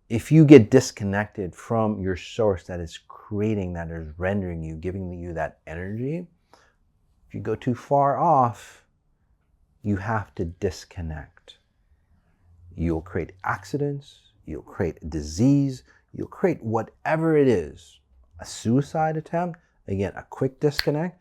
if you get disconnected from your source that is creating, that is rendering you, giving you that energy, if you go too far off, you have to disconnect. You'll create accidents, you'll create disease, you'll create whatever it is. A suicide attempt, again, a quick disconnect,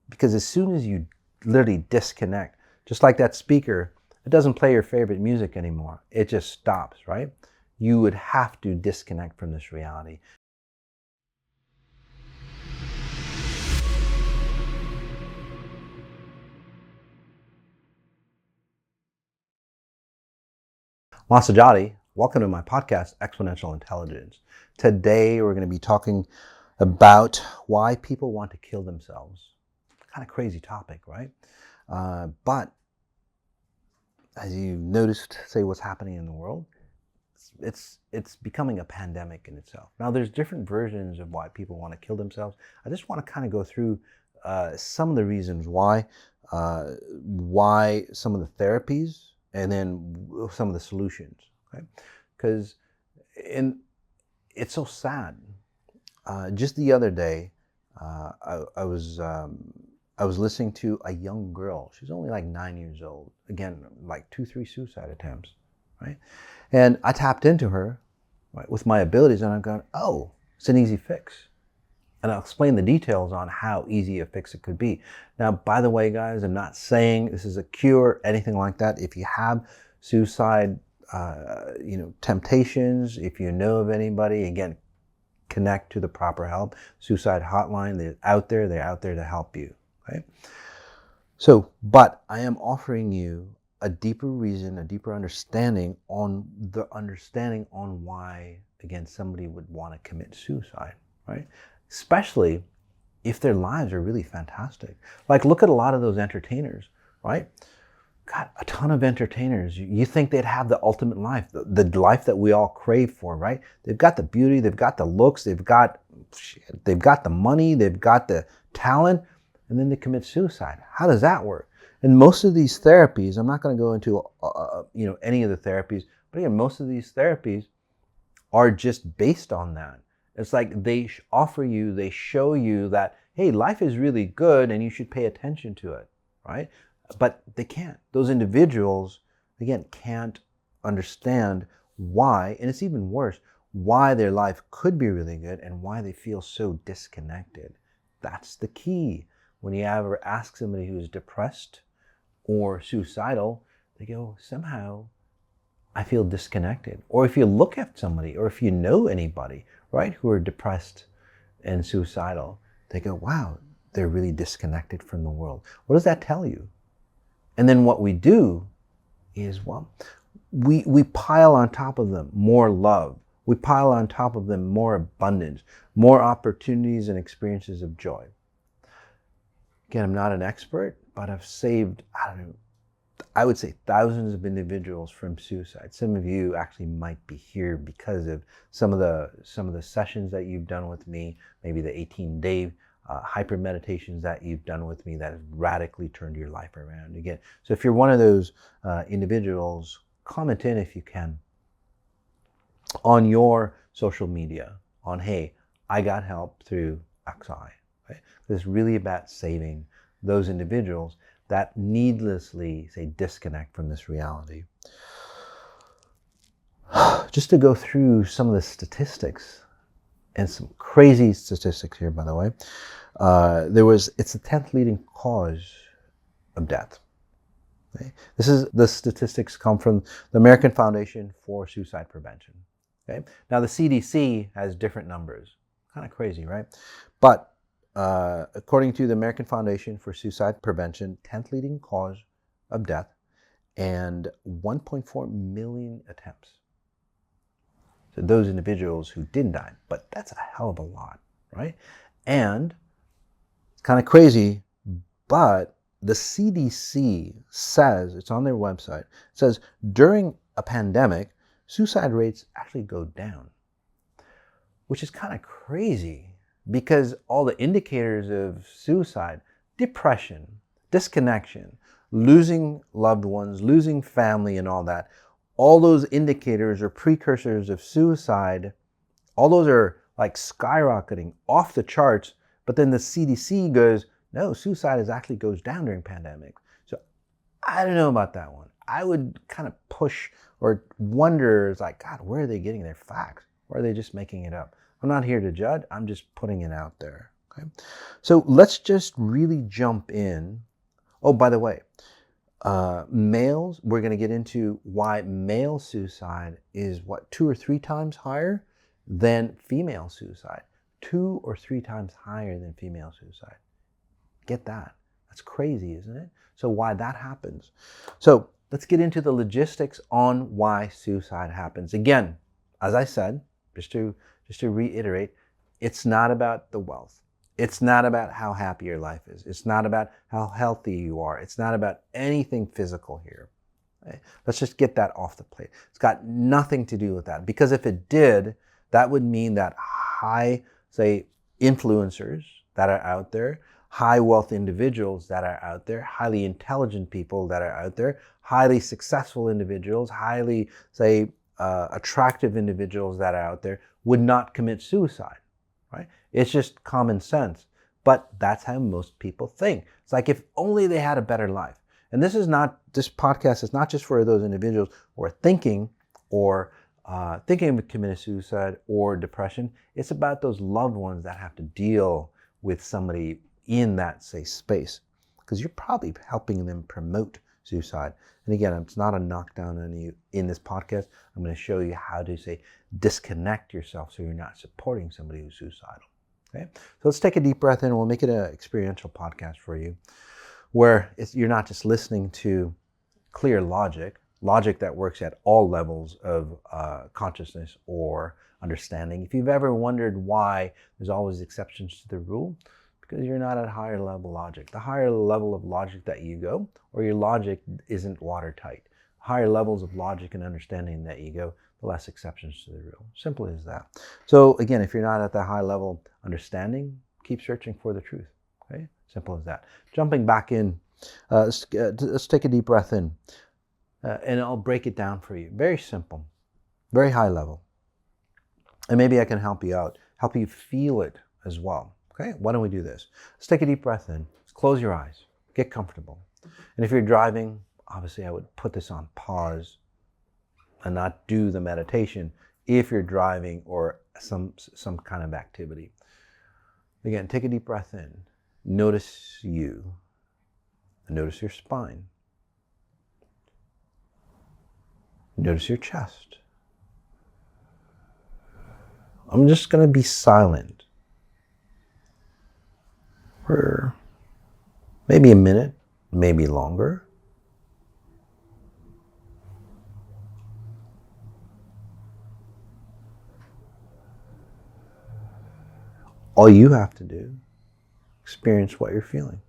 because as soon as you literally disconnect, just like that speaker, it doesn't play your favorite music anymore. It just stops, right? You would have to disconnect from this reality. Masati, welcome to my podcast, Exponential Intelligence. Today we're going to be talking about why people want to kill themselves. Kind of crazy topic, right? But as you've noticed, say what's happening in the world, it's becoming a pandemic in itself. Now there's different versions of why people want to kill themselves. I just want to kind of go through some of the reasons why some of the therapies, and then some of the solutions, okay? Because it's so sad. Just the other day, I was listening to a young girl. She's only like 9 years old. Again, like 2-3 suicide attempts, right? And I tapped into her, right, with my abilities, and I'm going, oh, it's an easy fix. And I'll explain the details on how easy a fix it could be. Now, by the way, guys, I'm not saying this is a cure, anything like that. If you have suicide, temptations, if you know of anybody, again, connect to the proper help. Suicide hotline, they're out there to help you, okay? So, but I am offering you a deeper reason, a deeper understanding on why, again, somebody would want to commit suicide, right? Especially if their lives are really fantastic. Like, look at a lot of those entertainers, right? God, a ton of entertainers. You think they'd have the ultimate life, the life that we all crave for, right? They've got the beauty, they've got the looks, they've got the money, they've got the talent, and then they commit suicide. How does that work? And most of these therapies, I'm not going to go into any of the therapies, but again, most of these therapies are just based on that. It's like they show you that, hey, life is really good and you should pay attention to it, right? But they can't. Those individuals, again, can't understand why, and it's even worse, why their life could be really good and why they feel so disconnected. That's the key. When you ever ask somebody who's depressed or suicidal, they go, somehow I feel disconnected. Or if you look at somebody, or if you know anybody, right, who are depressed and suicidal, they go, wow, they're really disconnected from the world. What does that tell you? And then what we do is, well, we pile on top of them more love. We pile on top of them more abundance, more opportunities and experiences of joy. Again, I'm not an expert, but I've saved, I would say thousands of individuals from suicide. Some of you actually might be here because of some of the sessions that you've done with me, maybe the 18-day hyper meditations that you've done with me that have radically turned your life around. Again, so if you're one of those individuals, comment in if you can on your social media on, hey, I got help through XI. Right? It's really about saving those individuals that needlessly, say, disconnect from this reality. Just to go through some of the statistics, and some crazy statistics here, by the way. It's the 10th leading cause of death. Okay? The statistics come from the American Foundation for Suicide Prevention. Okay? Now the CDC has different numbers. Kind of crazy, right? But according to the American Foundation for Suicide Prevention, 10th leading cause of death, and 1.4 million attempts. So those individuals who didn't die, but that's a hell of a lot, right? And it's kind of crazy, but the CDC says, it's on their website, it says during a pandemic, suicide rates actually go down, which is kind of crazy because all the indicators of suicide, depression, disconnection, losing loved ones, losing family and all that, all those indicators or precursors of suicide, all those are like skyrocketing off the charts, but then the CDC goes, no, suicide actually goes down during pandemic. So I don't know about that one. I would kind of push or wonder, it's like, God, where are they getting their facts? Or are they just making it up? I'm not here to judge. I'm just putting it out there. Okay. So let's just really jump in. Oh, by the way, males, we're going to get into why male suicide is 2 or 3 times higher than female suicide. 2 or 3 times higher than female suicide. Get that. That's crazy, isn't it? So why that happens. So let's get into the logistics on why suicide happens. Again, as I said, just to reiterate, it's not about the wealth. It's not about how happy your life is. It's not about how healthy you are. It's not about anything physical here. Okay? Let's just get that off the plate. It's got nothing to do with that. Because if it did, that would mean that high, say, influencers that are out there, high wealth individuals that are out there, highly intelligent people that are out there, highly successful individuals, highly, say, attractive individuals that are out there would not commit suicide, right? It's just common sense. But that's how most people think. It's like if only they had a better life. And this podcast is not just for those individuals who are thinking of committing suicide or depression. It's about those loved ones that have to deal with somebody in that, say, space. Because you're probably helping them promote suicide. And again, it's not a knockdown on you. In this podcast, I'm going to show you how to, say, disconnect yourself so you're not supporting somebody who's suicidal. Okay? So let's take a deep breath in and we'll make it an experiential podcast for you where you're not just listening to clear logic that works at all levels of consciousness or understanding. If you've ever wondered why there's always exceptions to the rule, because you're not at higher level logic. The higher level of logic that you go, or your logic isn't watertight. Higher levels of logic and understanding that you go, the less exceptions to the rule. Simple as that. So again, if you're not at that high level understanding, keep searching for the truth. Okay? Simple as that. Jumping back in, let's take a deep breath in. And I'll break it down for you. Very simple, very high level. And maybe I can help you out, help you feel it as well. Okay, why don't we do this? Let's take a deep breath in. Let's close your eyes. Get comfortable. And if you're driving, obviously I would put this on pause and not do the meditation if you're driving or some kind of activity. Again, take a deep breath in. Notice you. Notice your spine. Notice your chest. I'm just going to be silent for maybe a minute, maybe longer. All you have to do, experience what you're feeling.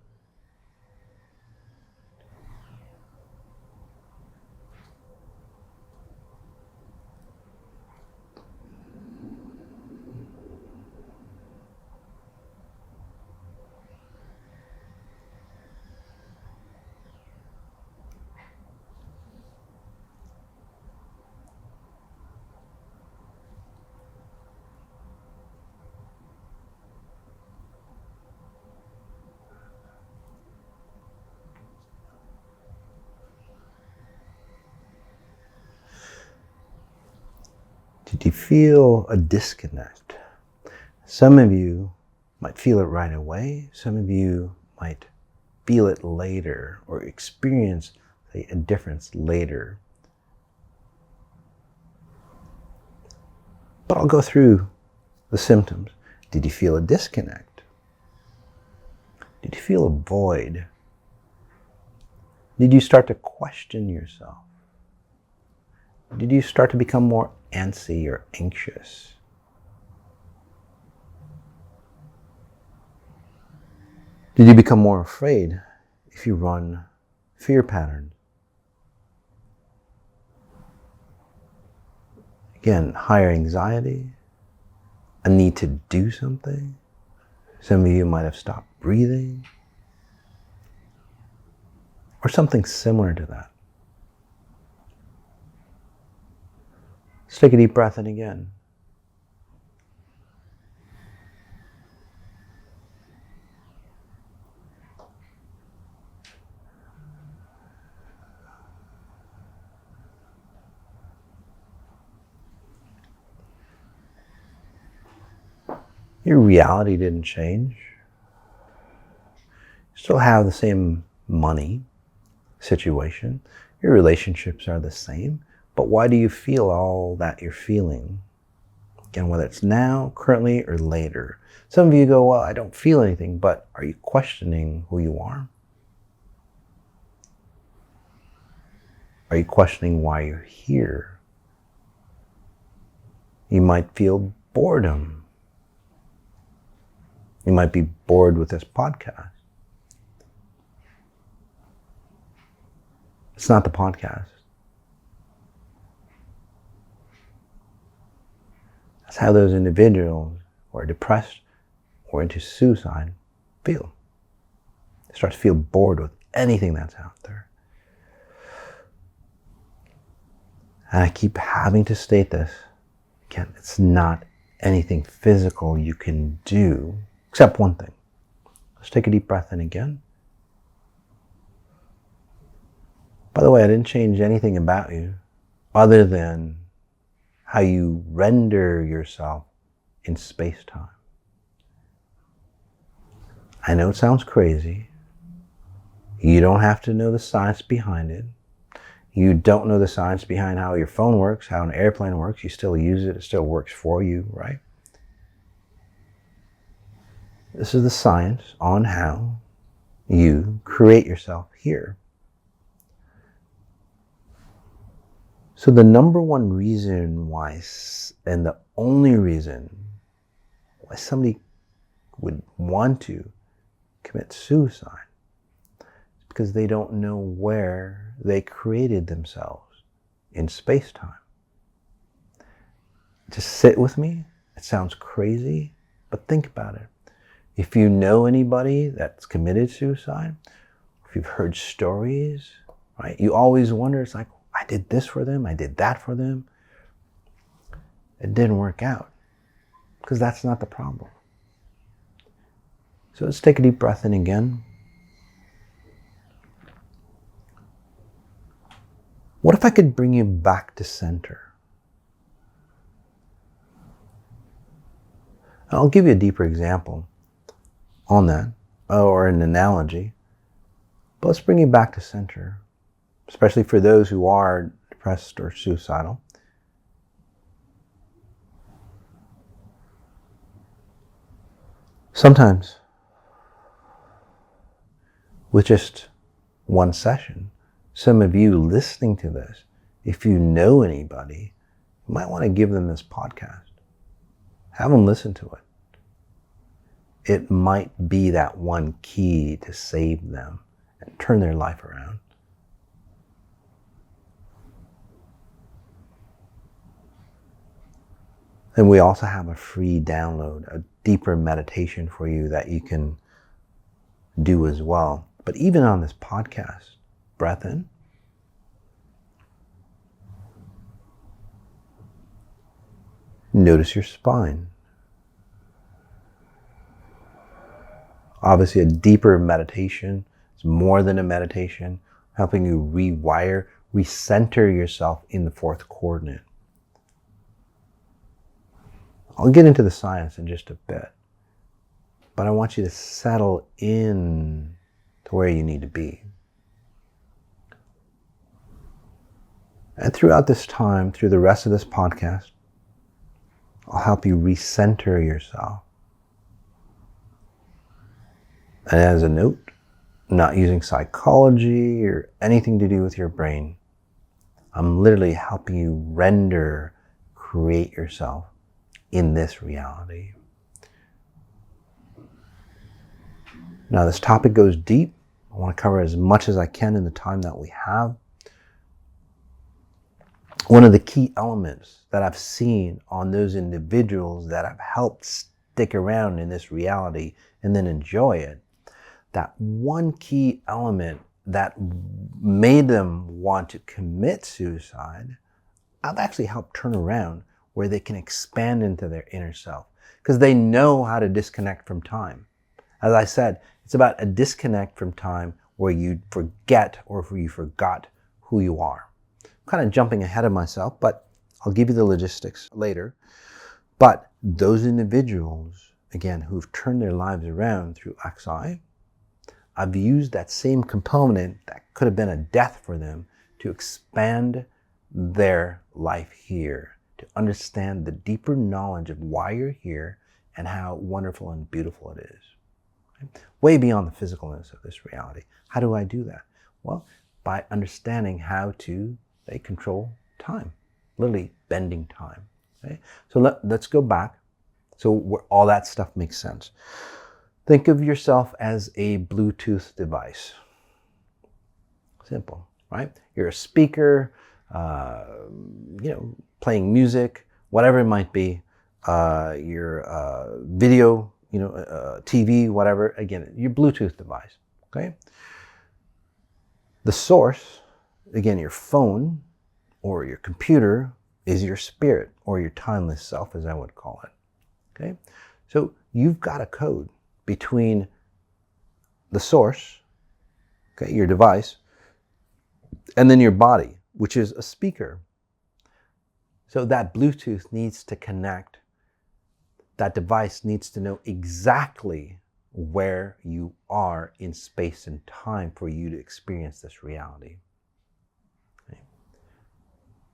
Did you feel a disconnect? Some of you might feel it right away. Some of you might feel it later or experience, say, a difference later. But I'll go through the symptoms. Did you feel a disconnect? Did you feel a void? Did you start to question yourself? Did you start to become more antsy or anxious? Did you become more afraid if you run fear patterns? Again, higher anxiety, a need to do something. Some of you might have stopped breathing, or something similar to that. Let's take a deep breath in again. Your reality didn't change. You still have the same money situation. Your relationships are the same. But why do you feel all that you're feeling? Again, whether it's now, currently, or later. Some of you go, well, I don't feel anything, but are you questioning who you are? Are you questioning why you're here? You might feel boredom. You might be bored with this podcast. It's not the podcast. That's how those individuals who are depressed or into suicide feel. They start to feel bored with anything that's out there. And I keep having to state this. Again, it's not anything physical you can do, except one thing. Let's take a deep breath in again. By the way, I didn't change anything about you other than how you render yourself in space-time. I know it sounds crazy. You don't have to know the science behind it. You don't know the science behind how your phone works, how an airplane works. You still use it. It still works for you, right? This is the science on how you create yourself here. So the number one reason why, and the only reason why somebody would want to commit suicide is because they don't know where they created themselves in space-time. Just sit with me. It sounds crazy, but think about it. If you know anybody that's committed suicide, if you've heard stories, right, you always wonder, it's like, I did this for them, I did that for them. It didn't work out because that's not the problem. So let's take a deep breath in again. What if I could bring you back to center? I'll give you a deeper example on that, or an analogy. But let's bring you back to center, especially for those who are depressed or suicidal. Sometimes, with just one session, some of you listening to this, if you know anybody, you might want to give them this podcast. Have them listen to it. It might be that one key to save them and turn their life around. And we also have a free download, a deeper meditation for you that you can do as well. But even on this podcast, breath in. Notice your spine. Obviously, a deeper meditation. It's more than a meditation, helping you rewire, recenter yourself in the fourth coordinate. I'll get into the science in just a bit, but I want you to settle in to where you need to be. And throughout this time, through the rest of this podcast, I'll help you recenter yourself. And as a note, not using psychology or anything to do with your brain. I'm literally helping you create yourself in this reality. Now, this topic goes deep. I want to cover as much as I can in the time that we have. One of the key elements that I've seen on those individuals that have helped stick around in this reality and then enjoy it, that one key element that made them want to commit suicide I've actually helped turn around where they can expand into their inner self because they know how to disconnect from time. As I said, it's about a disconnect from time where you forget or where you forgot who you are. I'm kind of jumping ahead of myself, but I'll give you the logistics later. But those individuals, again, who've turned their lives around through XI, I've used that same component that could have been a death for them to expand their life here, to understand the deeper knowledge of why you're here and how wonderful and beautiful it is. Right? Way beyond the physicalness of this reality. How do I do that? Well, by understanding how to control time, literally bending time. Okay? So let's go back. So where all that stuff makes sense. Think of yourself as a Bluetooth device. Simple, right? You're a speaker, playing music, whatever it might be. Your video, TV, whatever. Again, your Bluetooth device. Okay. The source, again, your phone or your computer, is your spirit or your timeless self, as I would call it. Okay. So you've got a code between the source, okay, your device, and then your body, which is a speaker. So that Bluetooth needs to connect. That device needs to know exactly where you are in space and time for you to experience this reality. Okay.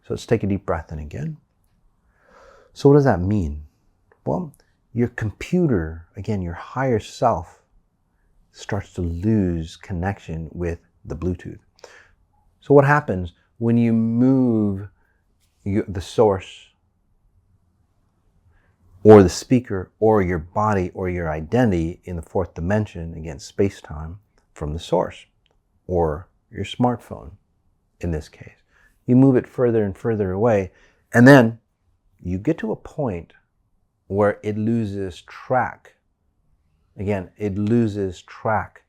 So let's take a deep breath in again. So what does that mean? Well, your computer, again, your higher self, starts to lose connection with the Bluetooth. So what happens when you move the source or the speaker or your body or your identity in the fourth dimension, again, space-time, from the source or your smartphone in this case? You move it further and further away, and then you get to a point where it loses track. Again, it loses track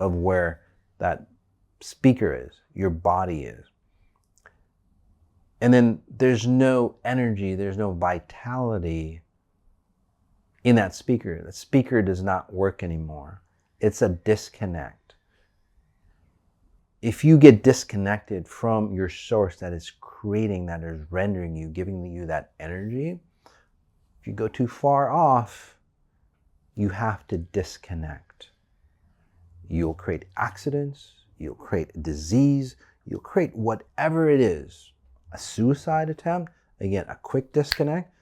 of where that speaker is, your body is. And then there's no energy, there's no vitality in that speaker. The speaker does not work anymore. It's a disconnect. If you get disconnected from your source that is creating, that is rendering you, giving you that energy, if you go too far off, you have to disconnect. You'll create accidents, you'll create disease, you'll create whatever it is. A suicide attempt, again, a quick disconnect.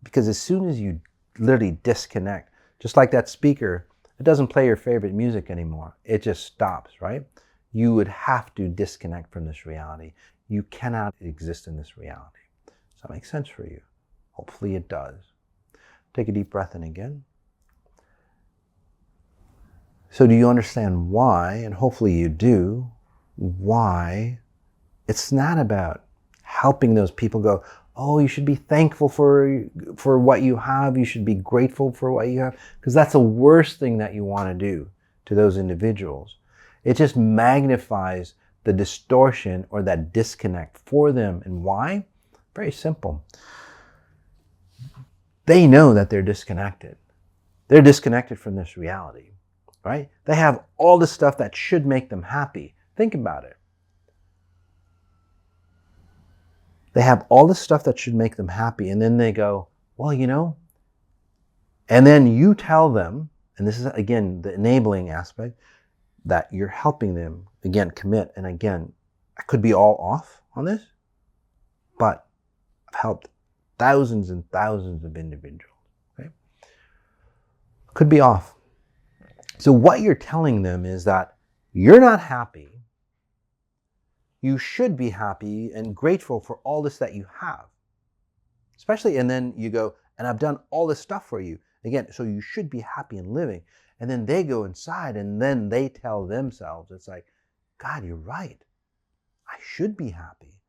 Because as soon as you literally disconnect, just like that speaker, it doesn't play your favorite music anymore. It just stops, right? You would have to disconnect from this reality. You cannot exist in this reality. Does that make sense for you? Hopefully it does. Take a deep breath in again. So do you understand why, and hopefully you do, why it's not about helping those people go, oh, you should be thankful for what you have. You should be grateful for what you have. Because that's the worst thing that you want to do to those individuals. It just magnifies the distortion or that disconnect for them. And why? Very simple. They know that they're disconnected. They're disconnected from this reality, right? They have all the stuff that should make them happy. Think about it. They have all the stuff that should make them happy, and then they go, well, and then you tell them, and this is, again, the enabling aspect, that you're helping them, again, commit. And again, I could be all off on this, but I've helped thousands and thousands of individuals. Okay? Could be off. So what you're telling them is that you're not happy. You should be happy and grateful for all this that you have. Especially, and then you go, and I've done all this stuff for you. Again, so you should be happy and living. And then they go inside and then they tell themselves, it's like, God, you're right. I should be happy.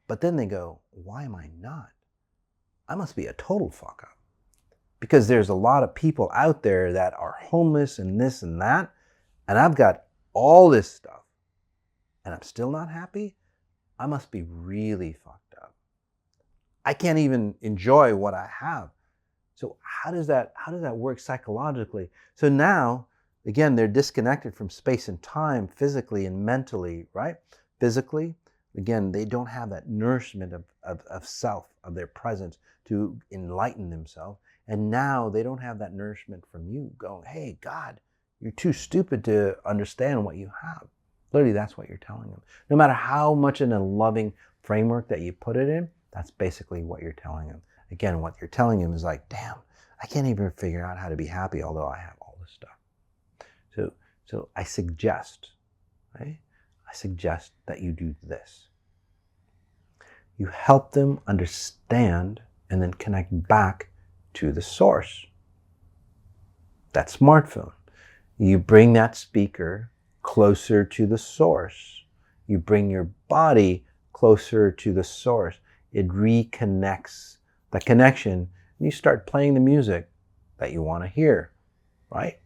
But then they go, why am I not? I must be a total fuck up. Because there's a lot of people out there that are homeless and this and that. And I've got all this stuff. And I'm still not happy? I must be really fucked up. I can't even enjoy what I have. So how does that work psychologically? So now, again, they're disconnected from space and time, physically and mentally, right? Physically, again, they don't have that nourishment of self, of their presence to enlighten themselves. And now they don't have that nourishment from you going, hey, God, you're too stupid to understand what you have. Literally, that's what you're telling them. No matter how much in a loving framework that you put it in, that's basically what you're telling them. Again, what you're telling him is like, damn, I can't even figure out how to be happy, although I have all this stuff. So I suggest, right? I suggest that you do this. You help them understand and then connect back to the source. That smartphone. You bring that speaker closer to the source. You bring your body closer to the source. It reconnects the connection, and you start playing the music that you want to hear, right?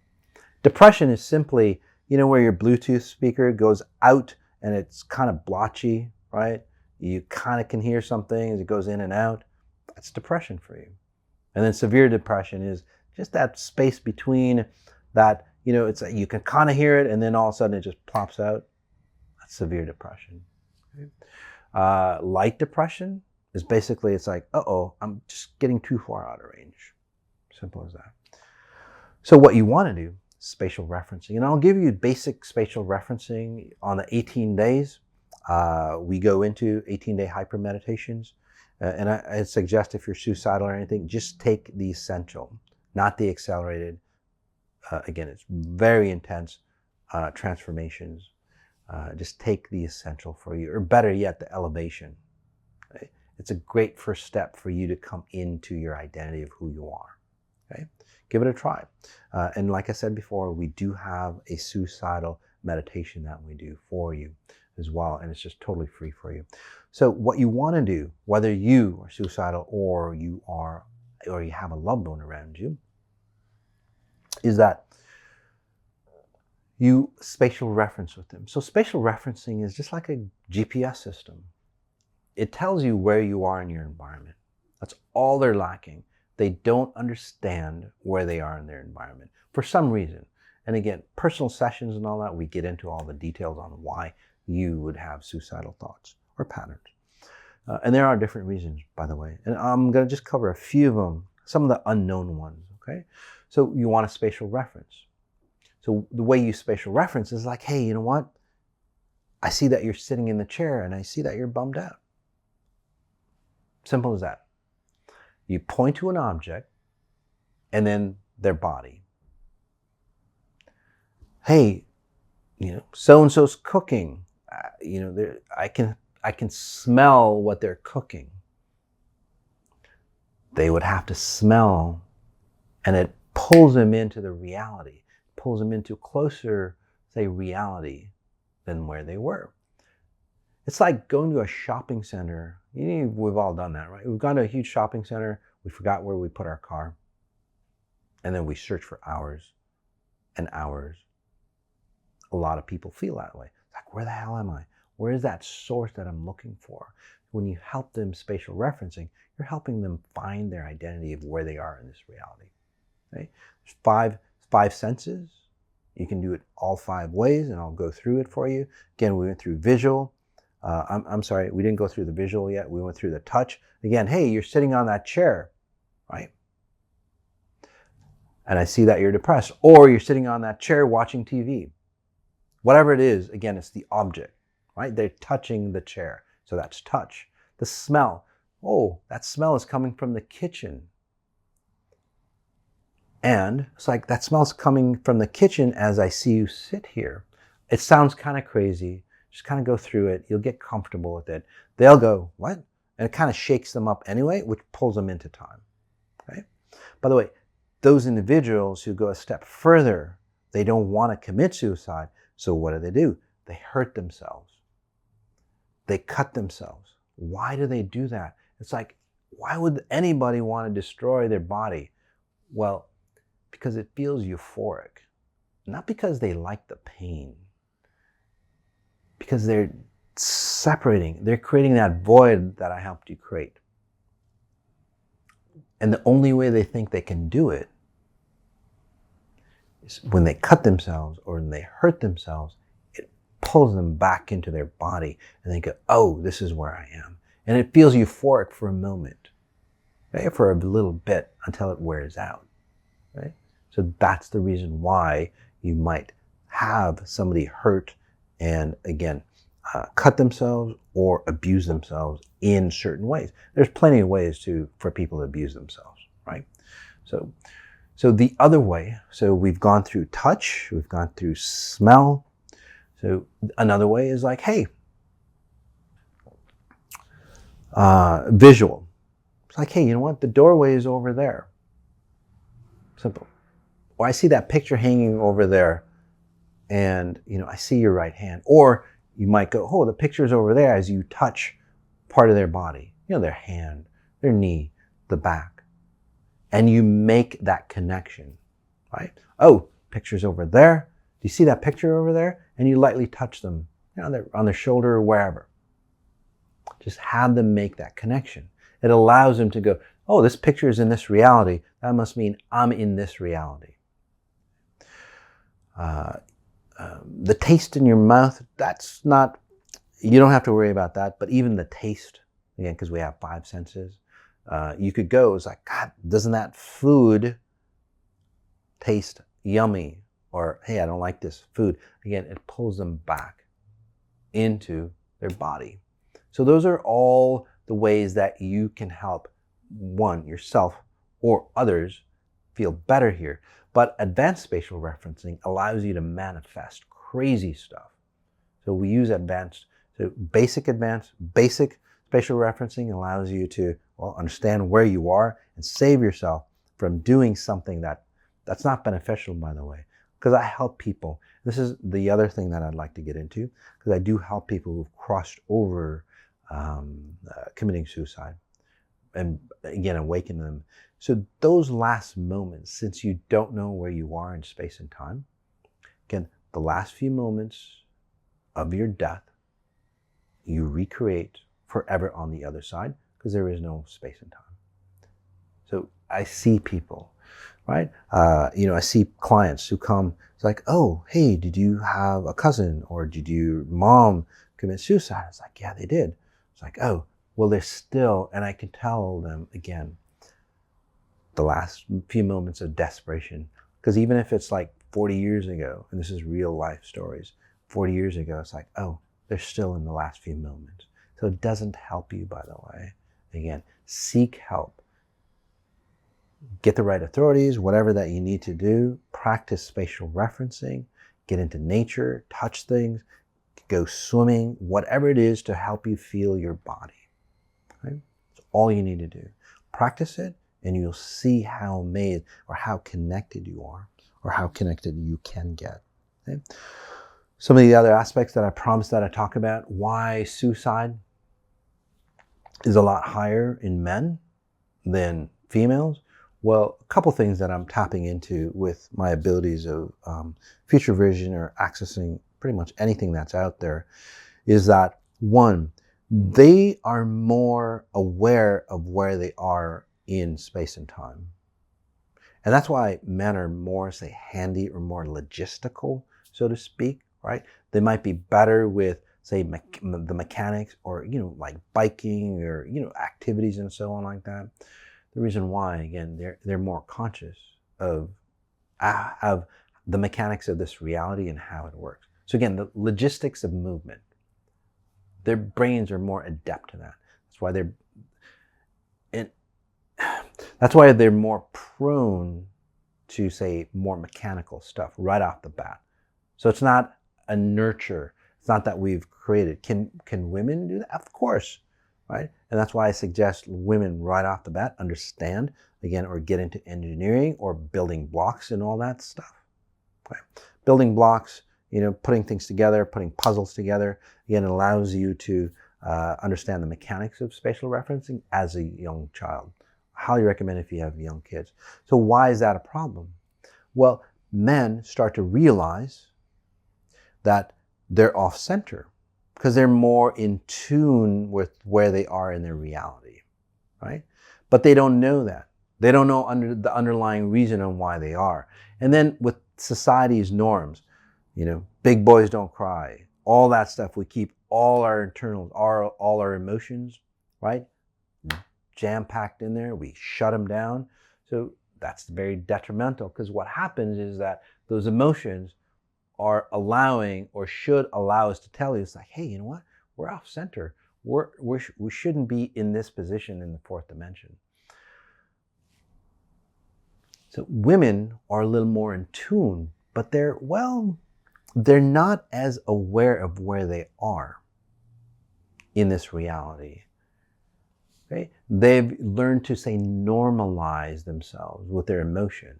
Depression is simply, where your Bluetooth speaker goes out and it's kind of blotchy, right? You kind of can hear something as it goes in and out. That's depression for you. And then severe depression is just that space between that, it's like you can kind of hear it and then all of a sudden it just plops out. That's severe depression. Light depression is basically, it's like, I'm just getting too far out of range. Simple as that. So what you want to do, spatial referencing, and I'll give you basic spatial referencing on the 18 days. We go into 18-day hyper meditations. And I suggest if you're suicidal or anything, just take the essential, not the accelerated. Again, it's very intense transformations. Just take the essential for you, or better yet, the elevation. Right? It's a great first step for you to come into your identity of who you are. Okay? Give it a try. And like I said before, we do have a suicidal meditation that we do for you as well, and it's just totally free for you. So what you want to do, whether you are suicidal or you have a loved one around you, is that you spatial reference with them. So spatial referencing is just like a GPS system. It tells you where you are in your environment. That's all they're lacking. They don't understand where they are in their environment for some reason. And again, personal sessions and all that, we get into all the details on why you would have suicidal thoughts or patterns. And there are different reasons, by the way. And I'm going to just cover a few of them, some of the unknown ones, okay? So you want a spatial reference. So the way you spatial reference is like, hey, you know what? I see that you're sitting in the chair and I see that you're bummed out. Simple as that. You point to an object and then their body. Hey, so-and-so's cooking. I can smell what they're cooking. They would have to smell, and it pulls them into the reality, pulls them into closer, say, reality than where they were. It's like going to a shopping center. We've all done that, right? We've gone to a huge shopping center. We forgot where we put our car. And then we search for hours and hours. A lot of people feel that way. It's like, where the hell am I? Where is that source that I'm looking for? When you help them spatial referencing, you're helping them find their identity of where they are in this reality. Okay? There's five senses. You can do it all 5 ways, and I'll go through it for you. Again, we went through visual. I'm sorry, we didn't go through the visual yet. We went through the touch. Again, hey, you're sitting on that chair, right? And I see that you're depressed. Or you're sitting on that chair watching TV. Whatever it is, again, it's the object, right? They're touching the chair. So that's touch. The smell. Oh, that smell is coming from the kitchen. And it's like that smell's coming from the kitchen as I see you sit here. It sounds kind of crazy. Just kind of go through it. You'll get comfortable with it. They'll go, what? And it kind of shakes them up anyway, which pulls them into time. Okay? By the way, those individuals who go a step further, they don't want to commit suicide. So what do? They hurt themselves. They cut themselves. Why do they do that? It's like, why would anybody want to destroy their body? Well, because it feels euphoric. Not because they like the pain. Because they're separating. They're creating that void that I helped you create. And the only way they think they can do it is when they cut themselves or when they hurt themselves, it pulls them back into their body and they go, oh, this is where I am. And it feels euphoric for a moment, right? For a little bit until it wears out, right? So that's the reason why you might have somebody hurt and, again, cut themselves or abuse themselves in certain ways. There's plenty of ways for people to abuse themselves, right? So the other way, so we've gone through touch, we've gone through smell. So another way is like, hey, visual. It's like, hey, you know what? The doorway is over there. Simple. Or I see that picture hanging over there and, I see your right hand. Or you might go, oh, the picture's over there as you touch part of their body, their hand, their knee, the back. And you make that connection, right? Oh, picture's over there. Do you see that picture over there? And you lightly touch them, on their shoulder or wherever. Just have them make that connection. It allows them to go, oh, this picture is in this reality. That must mean I'm in this reality. The taste in your mouth, that's not, you don't have to worry about that. But even the taste, again, because we have 5 senses, you could go, it's like, God, doesn't that food taste yummy? Or, hey, I don't like this food. Again, it pulls them back into their body. So those are all the ways that you can help, one, yourself or others feel better here. But advanced spatial referencing allows you to manifest crazy stuff. So we use basic spatial referencing allows you to, understand where you are and save yourself from doing something that's not beneficial, by the way. Because I help people. This is the other thing that I'd like to get into, because I do help people who've crossed over committing suicide and, again, awaken them. So those last moments, since you don't know where you are in space and time, again, the last few moments of your death, you recreate forever on the other side, because there is no space and time. So I see people, right? I see clients who come, it's like, oh, hey, did you have a cousin or did your mom commit suicide? It's like, yeah, they did. It's like, oh, well, they're still, and I can tell them, again, the last few moments of desperation, because even if it's like 40 years ago, and this is real life stories, 40 years ago, it's like, oh, they're still in the last few moments. So it doesn't help you, by the way. Again, seek help. Get the right authorities, whatever that you need to do. Practice spatial referencing. Get into nature, touch things, go swimming, whatever it is to help you feel your body. Right? That's all you need to do. Practice it, and you'll see how amazed or how connected you are, or how connected you can get. Okay? Some of the other aspects that I promised that I talk about, why suicide is a lot higher in men than females. Well, a couple things that I'm tapping into with my abilities of future vision or accessing pretty much anything that's out there is that, one, they are more aware of where they are in space and time. And that's why men are more, say, handy or more logistical, so to speak, right? They might be better with, say, the mechanics or, like biking or, activities and so on like that. The reason why, again, they're more conscious of the mechanics of this reality and how it works. So again, the logistics of movement, their brains are more adept to that. That's why they're more prone to, say, more mechanical stuff right off the bat. So it's not a nurture. It's not that we've created. Can women do that? Of course, right? And that's why I suggest women right off the bat understand, again, or get into engineering or building blocks and all that stuff. Okay? Building blocks, putting things together, putting puzzles together, again, it allows you to understand the mechanics of spatial referencing as a young child. I highly recommend if you have young kids. So why is that a problem? Well, men start to realize that they're off center because they're more in tune with where they are in their reality, right? But they don't know that. They don't know the underlying reason on why they are. And then with society's norms, big boys don't cry, all that stuff, we keep all our internals, all our emotions, right, jam-packed in there. We shut them down. So that's very detrimental, because what happens is that those emotions are allowing, or should allow us to tell you, it's like, hey, you know what? We're off center. We shouldn't be in this position in the fourth dimension. So women are a little more in tune, but they're not as aware of where they are in this reality. Okay? They've learned to, say, normalize themselves with their emotions.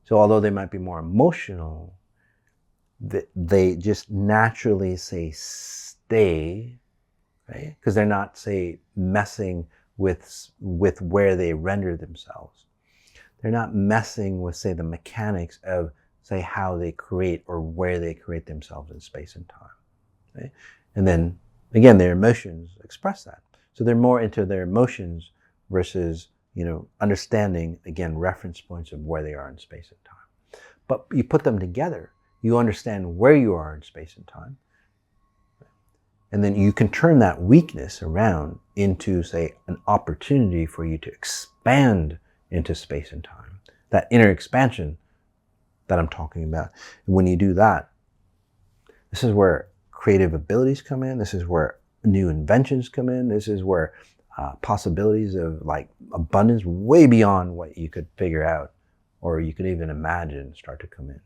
So although they might be more emotional, they just naturally, say, stay, right? Because they're not, say, messing with where they render themselves. They're not messing with, say, the mechanics of, say, how they create or where they create themselves in space and time. Okay? And then, again, their emotions express that. So they're more into their emotions versus, understanding, again, reference points of where they are in space and time. But you put them together, you understand where you are in space and time. And then you can turn that weakness around into, say, an opportunity for you to expand into space and time. That inner expansion that I'm talking about. And when you do that, this is where creative abilities come in. This is where new inventions come in. This is where possibilities of abundance way beyond what you could figure out or you could even imagine start to come in.